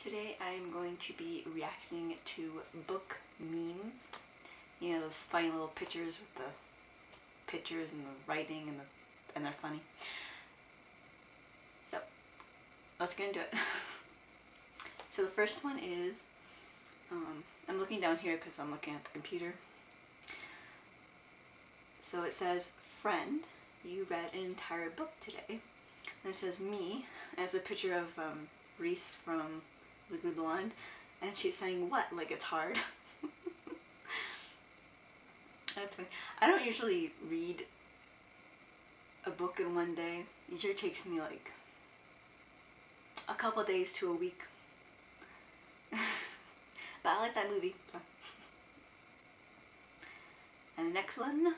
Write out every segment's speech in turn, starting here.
Today I'm going to be reacting to book memes. You know, those funny little pictures with the pictures and the writing and they're funny. So, let's get into it. So the first one is, I'm looking down here because I'm looking at the computer. So it says, "Friend, you read an entire book today." And it says, "Me," and it's a picture of Reese from Legally Blonde, and she's saying, "What? Like it's hard?" That's funny. I don't usually read a book in one day. It usually takes me like a couple days to a week. But I like that movie, so. And the next one,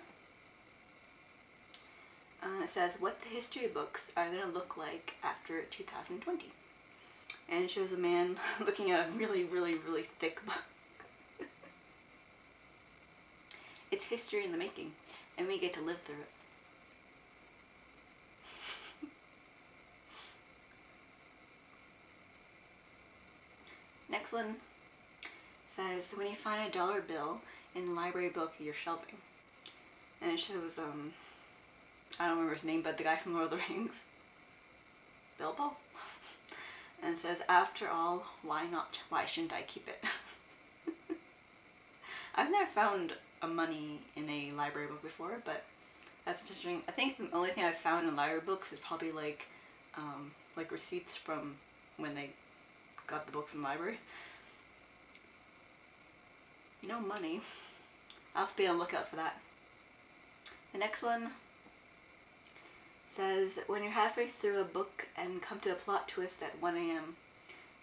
it says, "What the history books are going to look like after 2020. And it shows a man looking at a really, really, really thick book. It's history in the making, and we get to live through it. Next one says, "When you find a dollar bill in the library book you're shelving." And it shows, I don't remember his name, but the guy from Lord of the Rings. Bilbo? And it says, "After all, why not? Why shouldn't I keep it?" I've never found a money in a library book before, but that's interesting. I think the only thing I've found in library books is probably like receipts from when they got the book from the library. You know, money. I'll have to be on the lookout for that. The next one says, "When you're halfway through a book and come to a plot twist at 1 AM.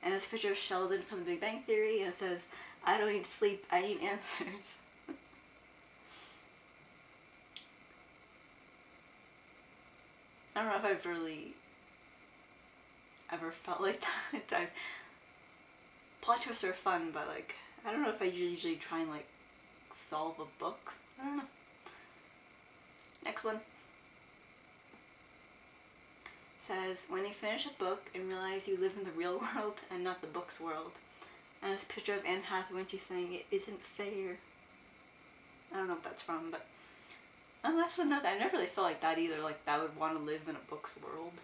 And it's a picture of Sheldon from The Big Bang Theory, and it says, "I don't need sleep, I need answers." I don't know if I've really ever felt like that. Plot twists are fun, but like, I don't know if I usually try and like solve a book. I don't know. Next one says, "When you finish a book and realize you live in the real world and not the book's world." And it's a picture of Anne Hathaway when she's saying, "It isn't fair." I don't know what that's from, but that's another. I never really felt like that either, like that I would want to live in a book's world.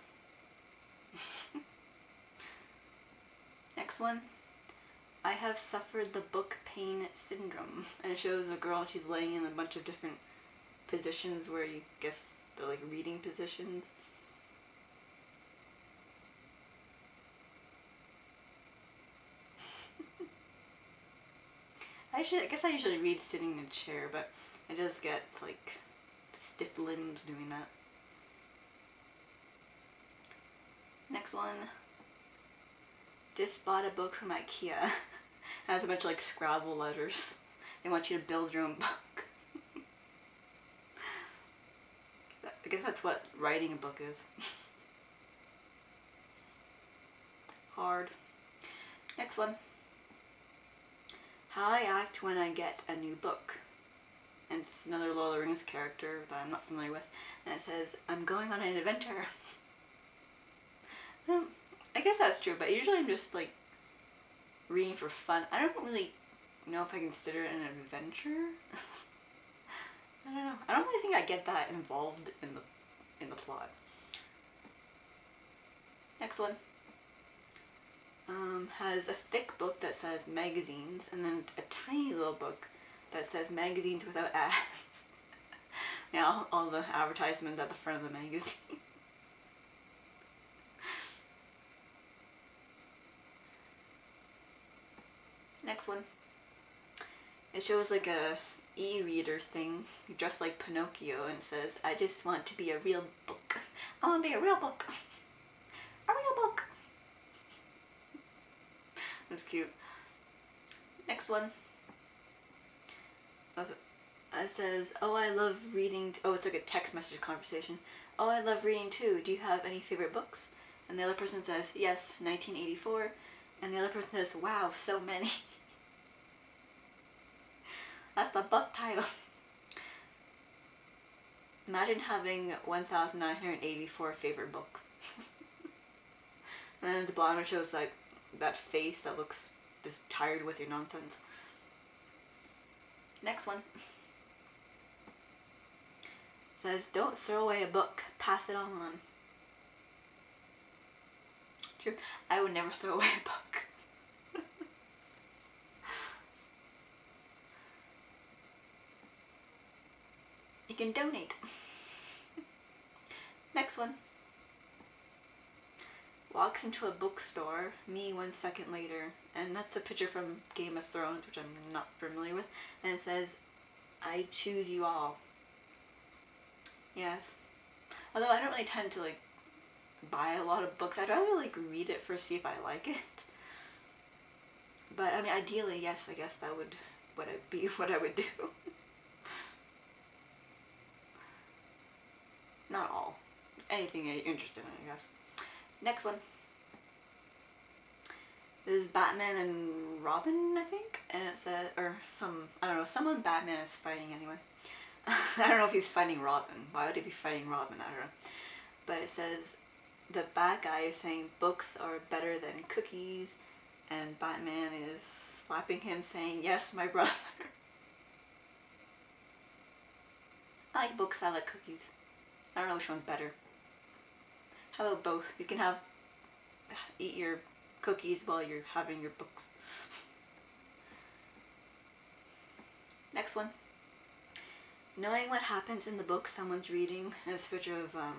Next one, "I have suffered the book pain syndrome." And it shows a girl, she's laying in a bunch of different positions where you guess they're like reading positions. I guess I usually read sitting in a chair, but it does get like stiff limbs doing that. Next one, "Just bought a book from IKEA." It has a bunch of like Scrabble letters. They want you to build your own book. I guess that's what writing a book is. Hard. Next one, "How I act when I get a new book." And it's another Lord of the Rings character that I'm not familiar with. And it says, "I'm going on an adventure." I guess that's true, but usually I'm just like reading for fun. I don't really know if I consider it an adventure. I don't know. I don't really think I get that involved in the plot. Next one has a thick book that says magazines, and then a tiny little book that says magazines without ads. Yeah, all the advertisements at the front of the magazine. Next one, it shows like a e-reader thing dressed like Pinocchio, and it says, "I just want to be a real book. I want to be a real book. A real book." That's cute. Next one, it says, "Oh, I love reading." Oh, it's like a text message conversation. "Oh, I love reading too. Do you have any favorite books?" And the other person says, "Yes, 1984. And the other person says, "Wow, so many." That's the book title. Imagine having 1,984 favorite books. And then at the bottom it shows like that face that looks just tired with your nonsense. Next one says, don't throw away a book, pass it on. True. I would never throw away a book. You can donate. Next one. Walks into a bookstore, me 1 second later, and that's a picture from Game of Thrones, which I'm not familiar with, and it says, I choose you all. Yes. Although I don't really tend to like buy a lot of books, I'd rather like read it first, see if I like it. But I mean, ideally, yes, I guess that would be what I would do. Not all. Anything that you're interested in, I guess. Next one. This is Batman and Robin, I think? And it says, or I don't know, someone Batman is fighting anyway. I don't know if he's fighting Robin. Why would he be fighting Robin? I don't know. But it says, the bad guy is saying books are better than cookies, and Batman is slapping him saying, yes, my brother. I like books, I like cookies. I don't know which one's better. How about both? You can eat your cookies while you're having your books. Next one. Knowing what happens in the book someone's reading. That's a picture of, I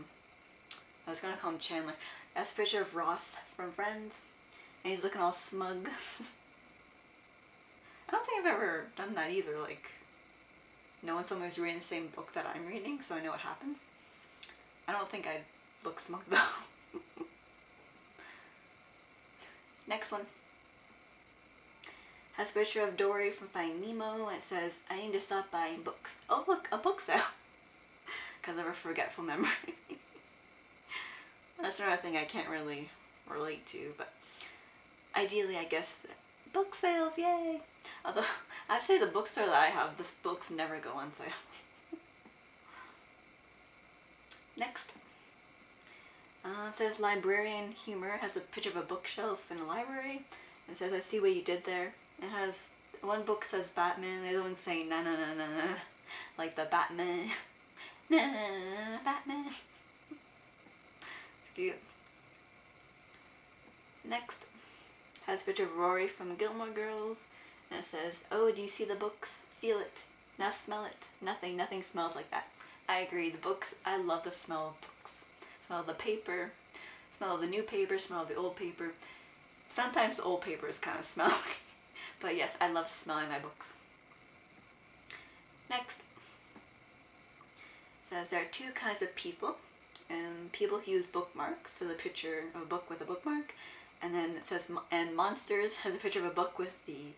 was gonna call him Chandler. That's a picture of Ross from Friends. And he's looking all smug. I don't think I've ever done that either, like, knowing someone's reading the same book that I'm reading, so I know what happens. I don't think I'd look smug though. Next one. Has a picture of Dory from Finding Nemo, and it says, I need to stop buying books. Oh look, a book sale. Because I have a forgetful memory. That's another thing I can't really relate to, but ideally I guess book sales, yay! Although, I'd say the bookstore that I have, the books never go on sale. Next. It says Librarian Humor, has a picture of a bookshelf in a library. It says, I see what you did there. It has, one book says Batman, the other one's saying na na na na na. Like the Batman. Na na na Batman. It's cute. Next. Has a picture of Rory from Gilmore Girls. And it says, oh, do you see the books? Feel it. Now smell it. Nothing smells like that. I agree, the books, I love the smell of books. Smell of the paper, smell of the new paper, smell of the old paper. Sometimes the old paper is kind of smelly, but yes, I love smelling my books. Next. It says there are two kinds of people, and people who use bookmarks, so the picture of a book with a bookmark, and then it says, and monsters has a picture of a book with the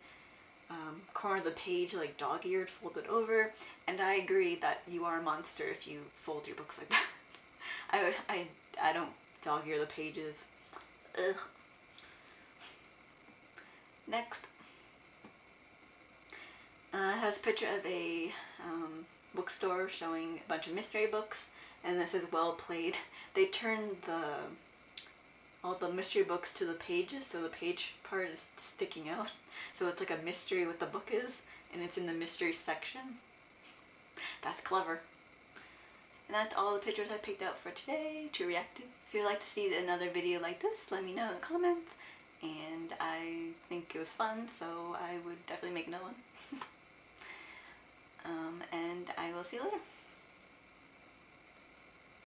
corner of the page like dog-eared, folded over, and I agree that you are a monster if you fold your books like that. I don't dog-ear the pages. Ugh. Next. It has a picture of a bookstore showing a bunch of mystery books, and this says well played. They turned all the mystery books to the pages, so the page part is sticking out. So it's like a mystery what the book is, and it's in the mystery section. That's clever. And that's all the pictures I picked out for today to react to. If you'd like to see another video like this, let me know in the comments. And I think it was fun, so I would definitely make another one. And I will see you later.